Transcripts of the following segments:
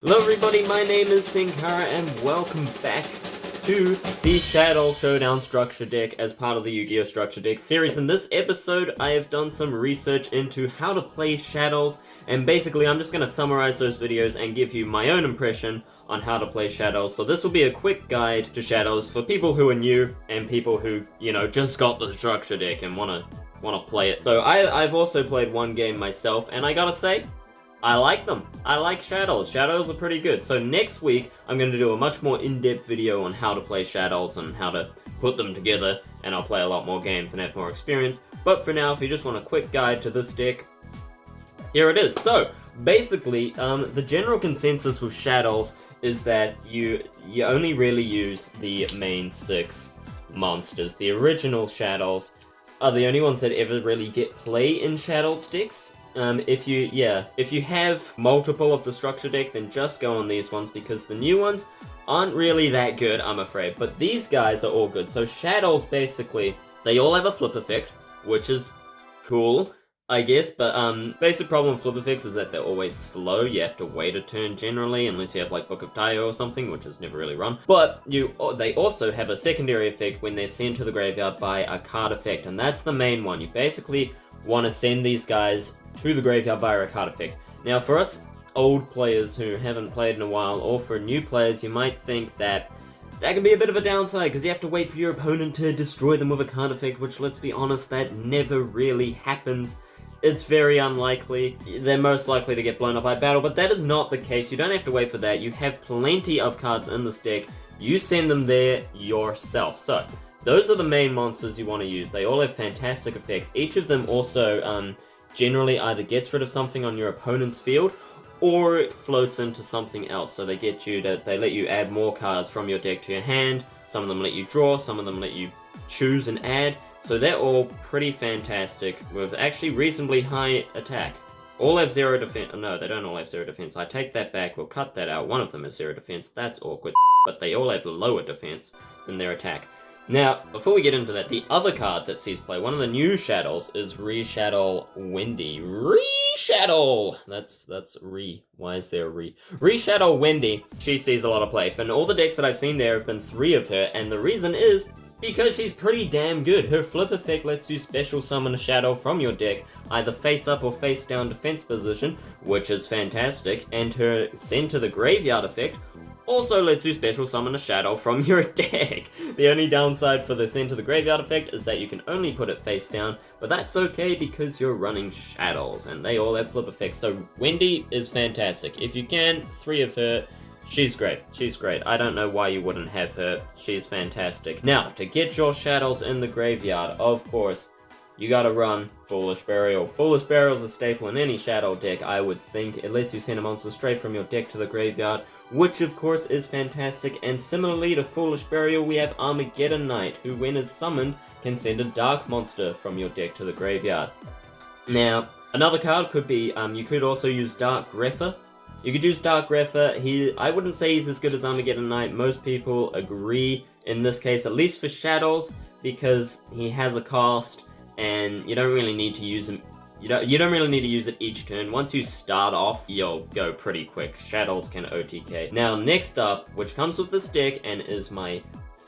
Hello everybody, my name is Sinkara and welcome back to the Shaddoll Showdown Structure Deck as part of the Yu-Gi-Oh! Structure Deck series. In this episode, I have done some research into how to play Shaddolls, and basically I'm just going to summarize those videos and give you my own impression on how to play Shaddolls. So this will be a quick guide to Shaddolls for people who are new and people who, you know, just got the Structure Deck and want to play it. So I've also played one game myself, and I gotta say, I like them. I like Shaddolls. Shaddolls are pretty good. So next week, I'm going to do a much more in-depth video on how to play Shaddolls and how to put them together, and I'll play a lot more games and have more experience. But for now, if you just want a quick guide to this deck, here it is. So, basically, the general consensus with Shaddolls is that you only really use the main 6 monsters. The original Shaddolls are the only ones that ever really get play in Shaddolls decks. If you have multiple of the structure deck, then just go on these ones, because the new ones aren't really that good, I'm afraid. But these guys are all good. So Shaddolls, basically, they all have a flip effect, which is cool, I guess. But basic problem with flip effects is that they're always slow. You have to wait a turn generally, unless you have like Book of Tayo or something, which is never really run. But they also have a secondary effect when they're sent to the graveyard by a card effect, and that's the main one. You basically want to send these guys to the graveyard via a card effect. Now, for us old players who haven't played in a while, or for new players, you might think that can be a bit of a downside, because you have to wait for your opponent to destroy them with a card effect, which, let's be honest, that never really happens. It's very unlikely. They're most likely to get blown up by battle, but that is not the case. You don't have to wait for that. You have plenty of cards in this deck. You send them there yourself. So, those are the main monsters you want to use. They all have fantastic effects. Each of them also generally either gets rid of something on your opponent's field, or it floats into something else. So they let you add more cards from your deck to your hand. Some of them let you draw, some of them let you choose and add. So they're all pretty fantastic with actually reasonably high attack. All have 0 defense. No, they don't all have 0 defense. I take that back. We'll cut that out. One of them is 0 defense. That's awkward. But they all have lower defense than their attack. Now, before we get into that, the other card that sees play, one of the new Shaddolls, is Shaddoll Wendy. Shaddoll! That's Re. Why is there a Re? Shaddoll Wendy. She sees a lot of play. And all the decks that I've seen there have been 3 of her, and the reason is because she's pretty damn good. Her flip effect lets you special summon a Shaddoll from your deck, either face up or face down defense position, which is fantastic, and her send to the graveyard effect also lets you special summon a Shaddoll from your deck. The only downside for the send to the graveyard effect is that you can only put it face down, but that's okay because you're running Shaddolls, and they all have flip effects. So Wendy is fantastic. If you can, 3 of her. She's great. She's great. I don't know why you wouldn't have her. She's fantastic. Now, to get your Shaddolls in the graveyard, of course, you gotta run Foolish Burial. Foolish Burial is a staple in any Shaddoll deck, I would think. It lets you send a monster straight from your deck to the graveyard, which of course is fantastic. And similarly to Foolish Burial, we have Armageddon Knight, who when is summoned can send a dark monster from your deck to the graveyard. Now, another card could be, you could also use Dark Grepher. You could use Dark Grepher. I wouldn't say he's as good as Armageddon Knight. Most people agree in this case, at least for Shaddolls, because he has a cost, and you don't really need to use him. You don't really need to use it each turn. Once you start off, you'll go pretty quick. Shaddolls can OTK. Now, next up, which comes with this deck and is my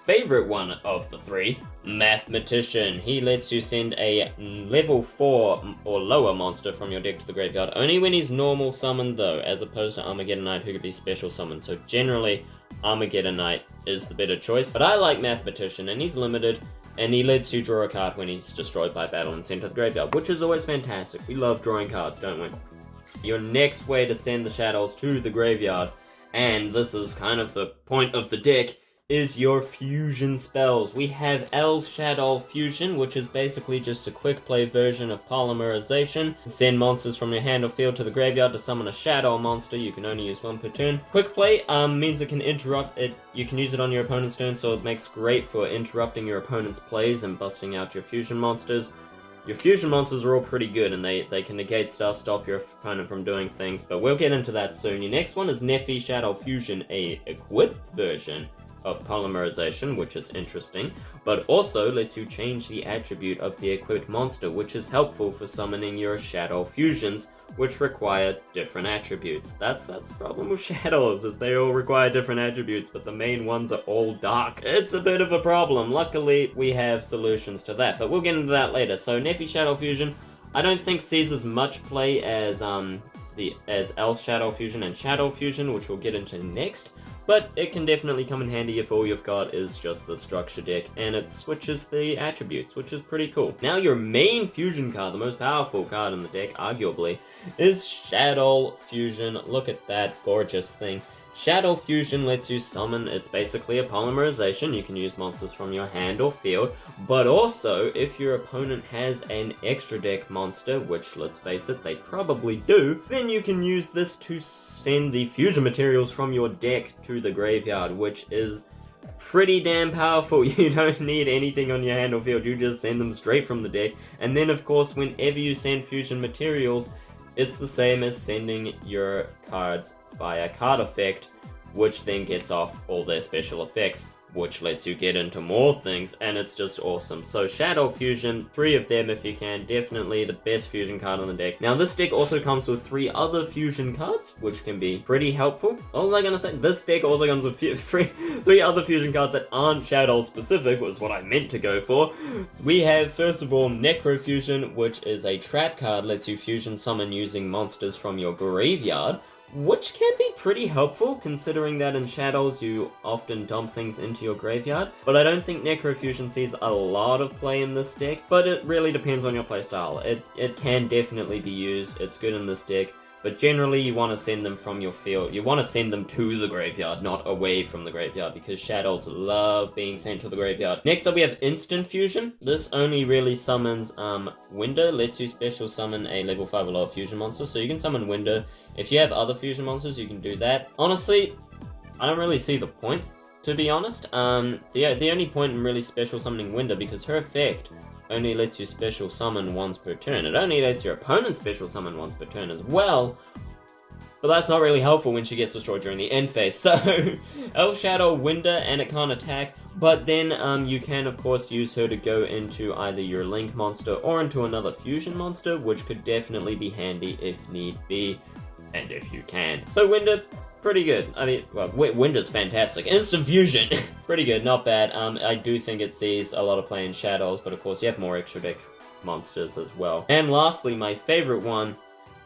favorite one of the 3, Mathematician. He lets you send a level 4 or lower monster from your deck to the graveyard, only when he's normal summoned though, as opposed to Armageddon Knight, who could be special summoned. So generally, Armageddon Knight is the better choice, but I like Mathematician, and he's limited, and he lets you draw a card when he's destroyed by battle and sent to the graveyard, which is always fantastic. We love drawing cards, don't we? Your next way to send the Shaddolls to the graveyard, and this is kind of the point of the deck, is your fusion spells. We have El Shaddoll Fusion, which is basically just a quick play version of Polymerization. Send monsters from your hand or field to the graveyard to summon a Shaddoll monster. You can only use 1 per turn. Quick play means it can interrupt it. You can use it on your opponent's turn, so it makes great for interrupting your opponent's plays and busting out your fusion monsters. Your fusion monsters are all pretty good, and they can negate stuff, stop your opponent from doing things, but we'll get into that soon. Your next one is Nephi Shaddoll Fusion, a equipped version of Polymerization, which is interesting, but also lets you change the attribute of the equipped monster, which is helpful for summoning your Shaddoll fusions which require different attributes. That's the problem with Shaddolls, is they all require different attributes, but the main ones are all dark. It's a bit of a problem. Luckily, we have solutions to that, but we'll get into that later. So Nephi Shaddoll Fusion, I don't think sees as much play as Elf Shaddoll Fusion and Shaddoll Fusion, which we'll get into next. But it can definitely come in handy if all you've got is just the structure deck, and it switches the attributes, which is pretty cool. Now your main fusion card, the most powerful card in the deck, arguably, is Shaddoll Fusion. Look at that gorgeous thing. Shaddoll Fusion lets you summon, it's basically a polymerization. You can use monsters from your hand or field, but also if your opponent has an extra deck monster, which let's face it, they probably do, then you can use this to send the fusion materials from your deck to the graveyard, which is pretty damn powerful. You don't need anything on your hand or field, you just send them straight from the deck. And then of course, whenever you send fusion materials, it's the same as sending your cards via card effect, which then gets off all their special effects, which lets you get into more things, and it's just awesome. So Shaddoll Fusion, 3 of them if you can, definitely the best fusion card on the deck. Now this deck also comes with 3 other fusion cards, which can be pretty helpful. What was I gonna say? This deck also comes with 3 other fusion cards that aren't Shaddoll specific, was what I meant to go for. So we have, first of all, Necro Fusion, which is a trap card, lets you fusion summon using monsters from your graveyard, which can be pretty helpful, considering that in Shaddolls you often dump things into your graveyard. But I don't think Necrofusion sees a lot of play in this deck, but it really depends on your playstyle. It can definitely be used, it's good in this deck, but generally you want to send them from your field. You want to send them to the graveyard, not away from the graveyard, because Shaddolls love being sent to the graveyard. Next up we have Instant Fusion. This only really summons Winder, lets you special summon a level 5 or lower fusion monster, so you can summon Winder. If you have other fusion monsters, you can do that. Honestly, I don't really see the point, to be honest. The only point in really special summoning Winder, because her effect only lets you special summon once per turn. It only lets your opponent special summon once per turn as well, but that's not really helpful when she gets destroyed during the end phase. So, Elf Shaddoll Winder, and it can't attack, but then you can of course use her to go into either your Link monster or into another fusion monster, which could definitely be handy if need be, and if you can. So Winder, pretty good. I mean, well, Winder's fantastic. Instant Fusion, pretty good, not bad. I do think it sees a lot of play in Shaddolls, but of course you have more extra deck monsters as well. And lastly, my favorite one,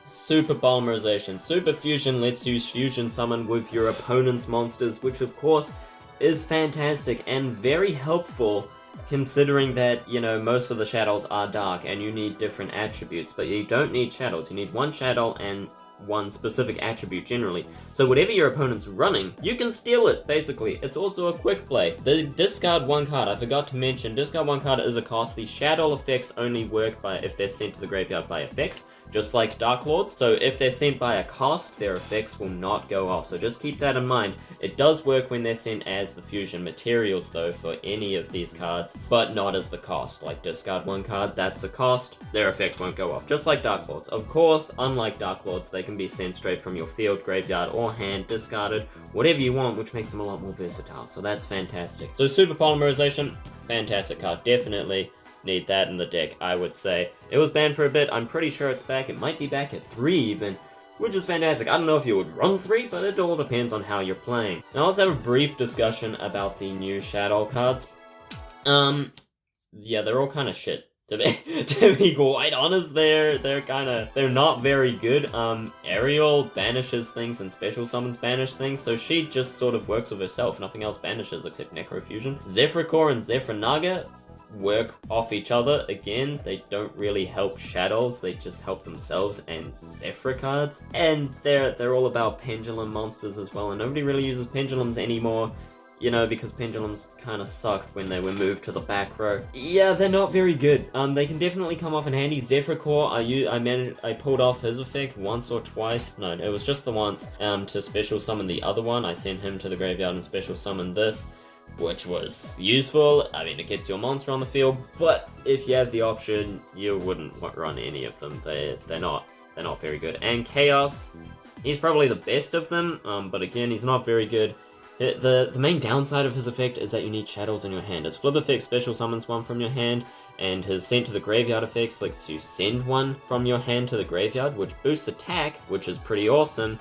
Super Polymerization. Super Fusion lets you fusion summon with your opponent's monsters, which of course is fantastic and very helpful, considering that, you know, most of the Shaddolls are dark and you need different attributes, but you don't need Shaddolls. You need one Shaddoll and one specific attribute generally. So whatever your opponent's running, you can steal it, basically. It's also a quick play. The discard 1 card, I forgot to mention, discard 1 card is a cost. The Shaddoll effects only work if they're sent to the graveyard by effects, just like Dark Lords. So if they're sent by a cost, their effects will not go off. So just keep that in mind. It does work when they're sent as the fusion materials though, for any of these cards, but not as the cost. Like discard 1 card, that's a cost, their effect won't go off, just like Dark Lords. Of course, unlike Dark Lords, they can be sent straight from your field, graveyard, or hand, discarded, whatever you want, which makes them a lot more versatile. So that's fantastic. So Super Polymerization, fantastic card, definitely need that in the deck, I would say. It was banned for a bit, I'm pretty sure it's back. It might be back at 3 even, which is fantastic. I don't know if you would run 3, but it all depends on how you're playing. Now let's have a brief discussion about the new Shaddoll cards. Yeah, they're all kind of shit. To be quite honest, they're not very good. Ariel banishes things and special summons banish things, so she just sort of works with herself. Nothing else banishes except Necrofusion. Zephyrcore and Zephyr work off each other. Again, they don't really help Shaddolls, they just help themselves and Zephyr cards. And they're all about pendulum monsters as well, and nobody really uses pendulums anymore. You know, because pendulums kind of sucked when they were moved to the back row. Yeah, they're not very good. They can definitely come off in handy. Zephyrcore, I pulled off his effect once or twice. No, it was just the once. To special summon the other one, I sent him to the graveyard and special summoned this, which was useful. I mean, it gets your monster on the field, but if you have the option, you wouldn't run any of them. They're not very good. And Chaos, he's probably the best of them, but again, he's not very good. The main downside of his effect is that you need Shaddolls in your hand. His flip effect special summons one from your hand, and his sent to the graveyard effects lets you send one from your hand to the graveyard, which boosts attack, which is pretty awesome,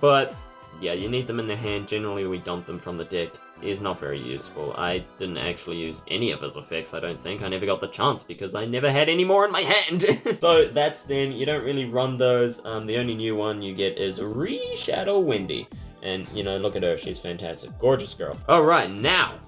but yeah, you need them in the hand. Generally we dump them from the deck. Is not very useful. I didn't actually use any of his effects, I don't think. I never got the chance because I never had any more in my hand. So that's them. You don't really run those. The only new one you get is Shadow Wendy. And, you know, look at her. She's fantastic. Gorgeous girl. Alright, now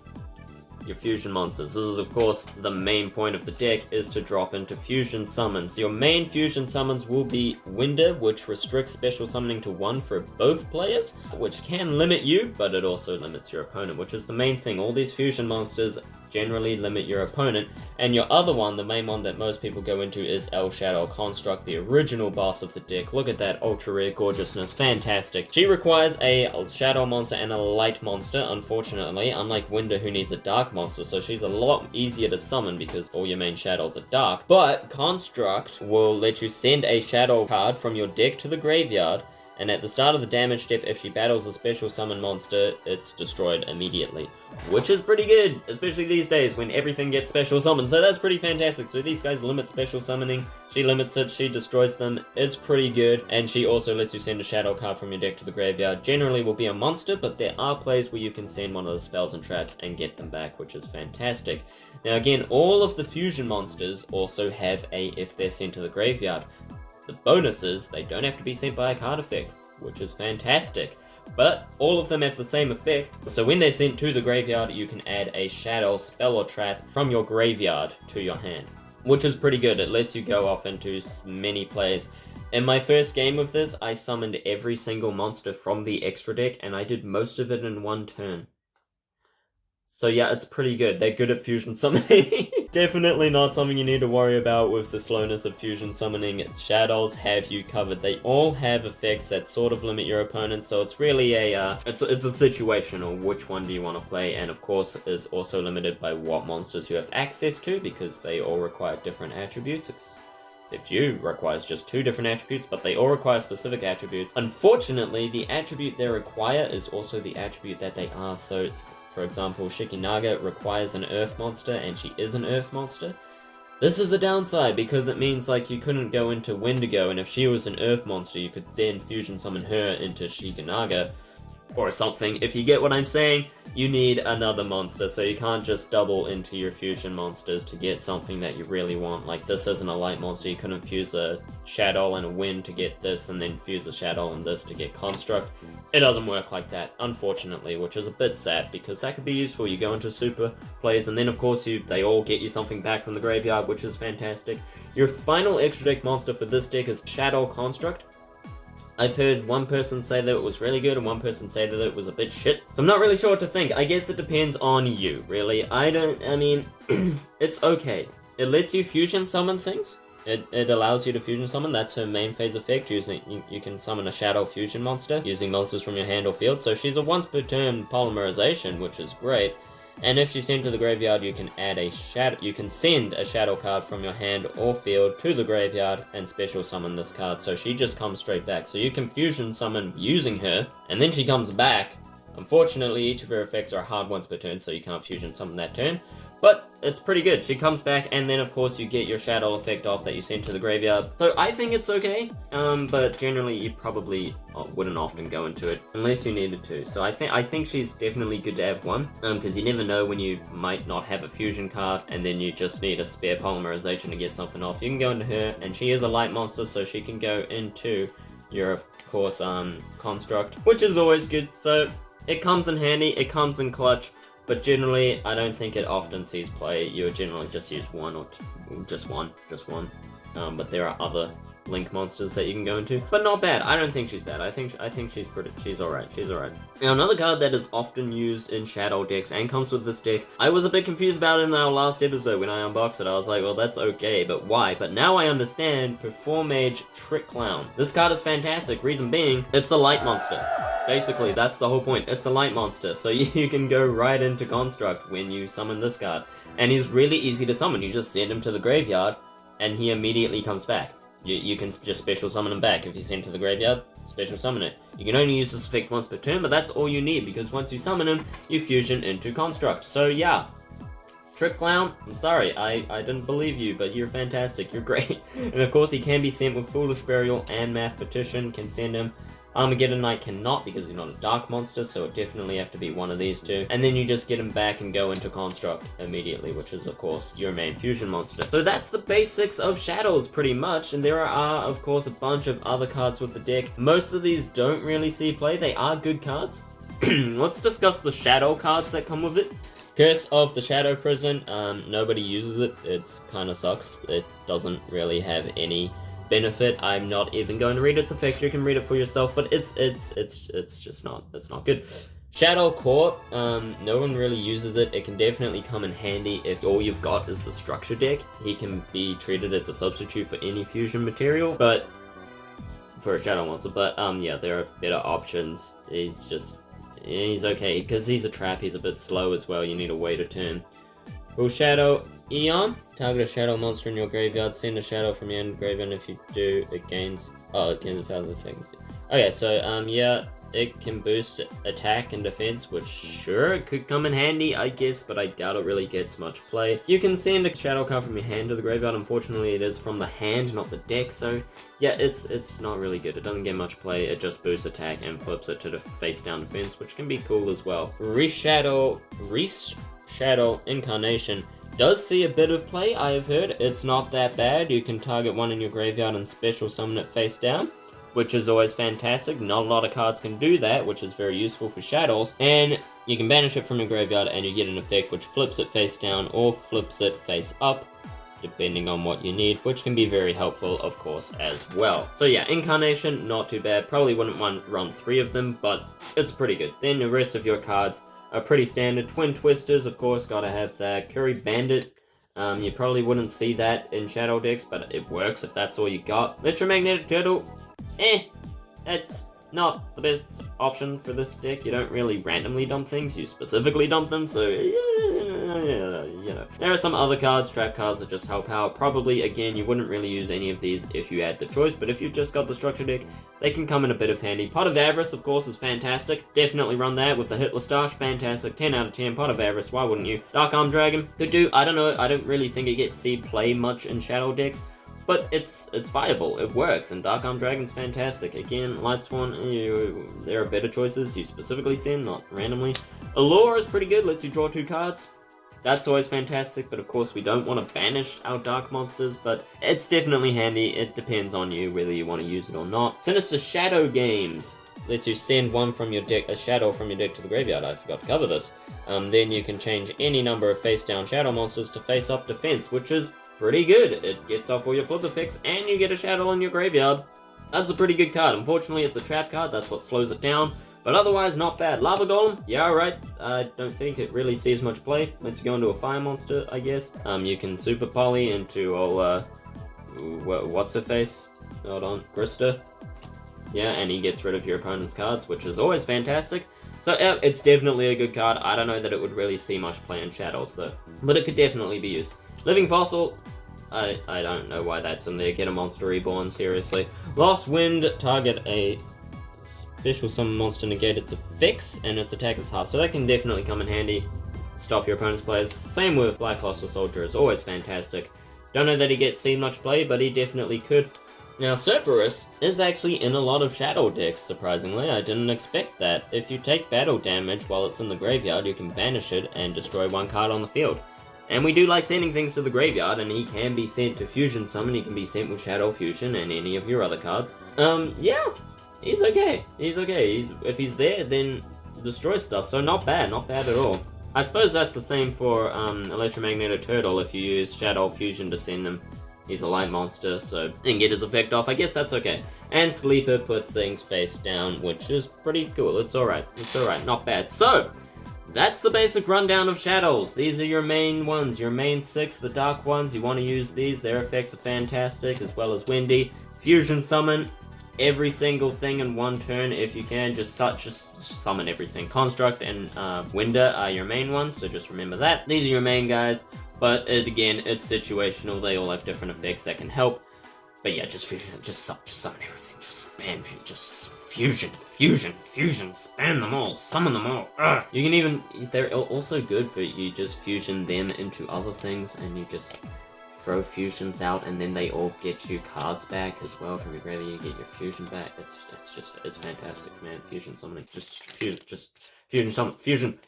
your fusion monsters. This is, of course, the main point of the deck, is to drop into fusion summons. Your main fusion summons will be Winder, which restricts special summoning to 1 for both players, which can limit you, but it also limits your opponent, which is the main thing. All these fusion monsters generally limit your opponent. And your other one, the main one that most people go into, is El Shaddoll Construct, the original boss of the deck. Look at that ultra rare gorgeousness, fantastic. She requires a Shadow monster and a light monster, unfortunately, unlike Winder, who needs a dark monster, so she's a lot easier to summon because all your main Shaddolls are dark. But Construct will let you send a Shadow card from your deck to the graveyard, and at the start of the damage step, if she battles a special summon monster, it's destroyed immediately. Which is pretty good, especially these days when everything gets special summoned, so that's pretty fantastic. So these guys limit special summoning, she limits it, she destroys them, it's pretty good. And she also lets you send a Shadow card from your deck to the graveyard. Generally will be a monster, but there are plays where you can send one of the spells and traps and get them back, which is fantastic. Now again, all of the fusion monsters also have a if they're sent to the graveyard. The bonus is they don't have to be sent by a card effect, which is fantastic. But all of them have the same effect, so when they're sent to the graveyard, you can add a Shadow spell or trap from your graveyard to your hand, which is pretty good. It lets you go off into many plays. In my first game of this, I summoned every single monster from the extra deck, and I did most of it in one turn. So yeah, it's pretty good. They're good at fusion summoning. Definitely not something you need to worry about with the slowness of fusion summoning. Shaddolls have you covered. They all have effects that sort of limit your opponent, so it's really a it's a situational which one do you want to play, and of course is also limited by what monsters you have access to, because they all require different attributes. Except you requires just 2 different attributes, but they all require specific attributes. Unfortunately, the attribute they require is also the attribute that they are, so for example, Shikinaga requires an Earth monster, and she is an Earth monster. This is a downside, because it means like you couldn't go into Wendigo, and if she was an Earth monster, you could then fusion summon her into Shikinaga, or something. If you get what I'm saying, you need another monster, so you can't just double into your fusion monsters to get something that you really want. Like, this isn't a light monster, you couldn't fuse a Shaddoll and a Wind to get this, and then fuse a Shaddoll and this to get Construct. It doesn't work like that, unfortunately, which is a bit sad, because that could be useful. You go into super plays, and then of course they all get you something back from the graveyard, which is fantastic. Your final extra deck monster for this deck is Shaddoll Construct. I've heard one person say that it was really good and one person say that it was a bit shit. So I'm not really sure what to think. I guess it depends on you, really. I mean, it's okay. It lets you fusion summon things. It allows you to fusion summon. That's her main phase effect. You can summon a Shadow fusion monster using monsters from your hand or field. So she's a once per turn polymerization, which is great. And if she's sent to the graveyard, you can add you can send a Shadow card from your hand or field to the graveyard and special summon this card, so she just comes straight back. So you can fusion summon using her, and then she comes back. Unfortunately, each of her effects are hard once per turn, so you can't fusion summon that turn. But it's pretty good. She comes back, and then of course you get your Shaddoll effect off that you send to the graveyard. So I think it's okay, but generally you probably wouldn't often go into it unless you needed to. So I think she's definitely good to have one, because you never know when you might not have a fusion card, and then you just need a spare polymerization to get something off. You can go into her, and she is a light monster, so she can go into your, of course, Construct, which is always good. So it comes in handy, it comes in clutch. But generally, I don't think it often sees play. You would generally just use one or two, just one. But there are other Link monsters that you can go into. But not bad. I don't think she's bad. I think she's alright. She's alright. Now, another card that is often used in Shaddoll decks and comes with this deck, I was a bit confused about it in our last episode when I unboxed it. I was like, well, that's okay, but why? But now I understand. Performage Trick Clown. This card is fantastic. Reason being, it's a light monster. Basically, that's the whole point. It's a light monster, so you can go right into Construct when you summon this card. And he's really easy to summon. You just send him to the graveyard, and he immediately comes back. You can just special summon him back. If he's sent to the graveyard, special summon it. You can only use this effect once per turn, but that's all you need, because once you summon him, you fusion into Construct. So yeah, Trick Clown, I'm sorry, I didn't believe you, but you're fantastic, you're great. And of course he can be sent with Foolish Burial and Mathematician, can send him. Armageddon Knight cannot because he's not a dark monster, so it definitely have to be one of these two. And then you just get him back and go into Construct immediately, which is of course your main fusion monster. So that's the basics of Shaddolls pretty much, and there are of course a bunch of other cards with the deck. Most of these don't really see play, they are good cards. Let's discuss the Shadow cards that come with it. Curse of the Shadow Prison, nobody uses it, it kinda sucks. It doesn't really have any benefit. I'm not even going to read its effect, you can read it for yourself, but it's just not, it's not good. Shaddoll Core, no one really uses it. It can definitely come in handy if all you've got is the structure deck. He can be treated as a substitute for any fusion material, but for a Shadow monster, but yeah, there are better options. He's okay, because he's a trap, he's a bit slow as well, you need a way to turn. Full Shadow Eon, target a shadow monster in your graveyard, send a shadow from your end graveyard, and if you do, it gains, it gains 1,000 attack. Okay, so, yeah, it can boost attack and defense, which, sure, it could come in handy, I guess, but I doubt it really gets much play. You can send a shadow card from your hand to the graveyard, unfortunately it is from the hand, not the deck, so, yeah, it's not really good. It doesn't get much play, it just boosts attack and flips it to the face-down defense, which can be cool as well. Shadow Incarnation does see a bit of play, I have heard. It's not that bad. You can target one in your graveyard and special summon it face down, which is always fantastic. Not a lot of cards can do that, which is very useful for Shaddolls. And you can banish it from your graveyard and you get an effect which flips it face down or flips it face up, depending on what you need, which can be very helpful, of course, as well. So yeah, Incarnation, not too bad. Probably wouldn't want to run 3 of them, but it's pretty good. Then the rest of your cards are pretty standard. Twin Twisters, of course, gotta have that. Curry Bandit, you probably wouldn't see that in Shadow decks, but it works if that's all you got. Electromagnetic Turtle, it's not the best option for this deck. You don't really randomly dump things, you specifically dump them, so you know. There are some other cards, trap cards, that just help out. Probably, again, you wouldn't really use any of these if you had the choice, but if you've just got the structure deck, they can come in a bit of handy. Pot of Avarice, of course, is fantastic. Definitely run that with the Hitler Stash, fantastic. 10 out of 10, Pot of Avarice, why wouldn't you? Dark Arm Dragon, could do, I don't know, I don't really think it gets see play much in Shadow decks, but it's viable, it works, and Dark Arm Dragon's fantastic. Again, Light Swan, there are better choices you specifically send, not randomly. Allure is pretty good, lets you draw 2 cards. That's always fantastic, but of course we don't want to banish our dark monsters, but it's definitely handy. It depends on you whether you want to use it or not. Sinister Shadow Games lets you send one from your deck, a shadow from your deck to the graveyard. I forgot to cover this. Then you can change any number of face-down shadow monsters to face-up defense, which is pretty good. It gets off all your flip effects, and you get a shadow in your graveyard. That's a pretty good card. Unfortunately, it's a trap card, that's what slows it down. But otherwise, not bad. Lava Golem, yeah, alright. I don't think it really sees much play. Lets you go into a fire monster, I guess. You can super poly into what's her face? Hold on, Grista. Yeah, and he gets rid of your opponent's cards, which is always fantastic. So it's definitely a good card. I don't know that it would really see much play in Shaddolls though, but it could definitely be used. Living Fossil, I don't know why that's in there. Get a monster reborn, seriously. Lost Wind, target a special summon monster, negate its effects, and its attack is half, so that can definitely come in handy. Stop your opponent's players. Same with Black Colossal Soldier, is always fantastic. Don't know that he gets seen much play, but he definitely could. Now, Cerberus is actually in a lot of Shadow decks, surprisingly. I didn't expect that. If you take battle damage while it's in the graveyard, you can banish it and destroy 1 card on the field. And we do like sending things to the graveyard, and he can be sent to Fusion Summon. He can be sent with Shadow Fusion and any of your other cards. Yeah. He's okay. He's okay. If he's there, then destroy stuff. So not bad at all. I suppose that's the same for Electromagnetic Turtle if you use Shadow Fusion to send him. He's a light monster, so and get his effect off. I guess that's okay. And Sleeper puts things face down, which is pretty cool. It's alright. It's alright. Not bad. So, that's the basic rundown of Shaddolls. These are your main ones. Your main 6, the dark ones. You want to use these. Their effects are fantastic, as well as Windy. Fusion Summon. Every single thing in 1 turn if you can, just summon everything. Construct and Winder are your main ones, so just remember that. These are your main guys, but again, it's situational. They all have different effects that can help. But yeah, just fusion, just summon everything. Just spam, just fusion, spam them all, summon them all. Ugh. You can even, they're also good for you just fusion them into other things, and you just throw fusions out, and then they all get you cards back as well from your graveyard. You get your fusion back. It's fantastic, man. Fusion summoning, just fusion summon, fusion.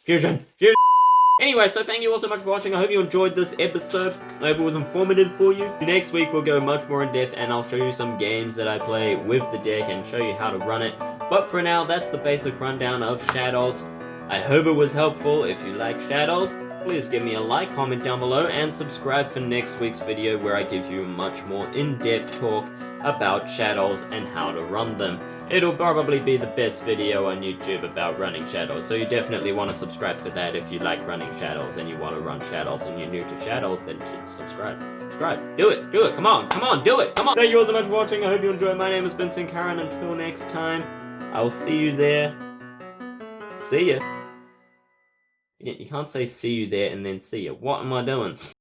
Anyway, so thank you all so much for watching. I hope you enjoyed this episode. I hope it was informative for you. Next week we'll go much more in depth, and I'll show you some games that I play with the deck and show you how to run it. But for now, that's the basic rundown of Shaddolls. I hope it was helpful. If you like Shaddolls, please give me a like, comment down below, and subscribe for next week's video where I give you a much more in-depth talk about Shaddolls and how to run them. It'll probably be the best video on YouTube about running Shaddolls, so you definitely want to subscribe for that if you like running Shaddolls and you want to run Shaddolls and you're new to Shaddolls, then just subscribe. Do it, come on, do it, come on! Thank you all so much for watching. I hope you enjoyed. My name has been Sinkaran. Until next time, I will see you there. See ya. You can't say see you there and then see ya. What am I doing?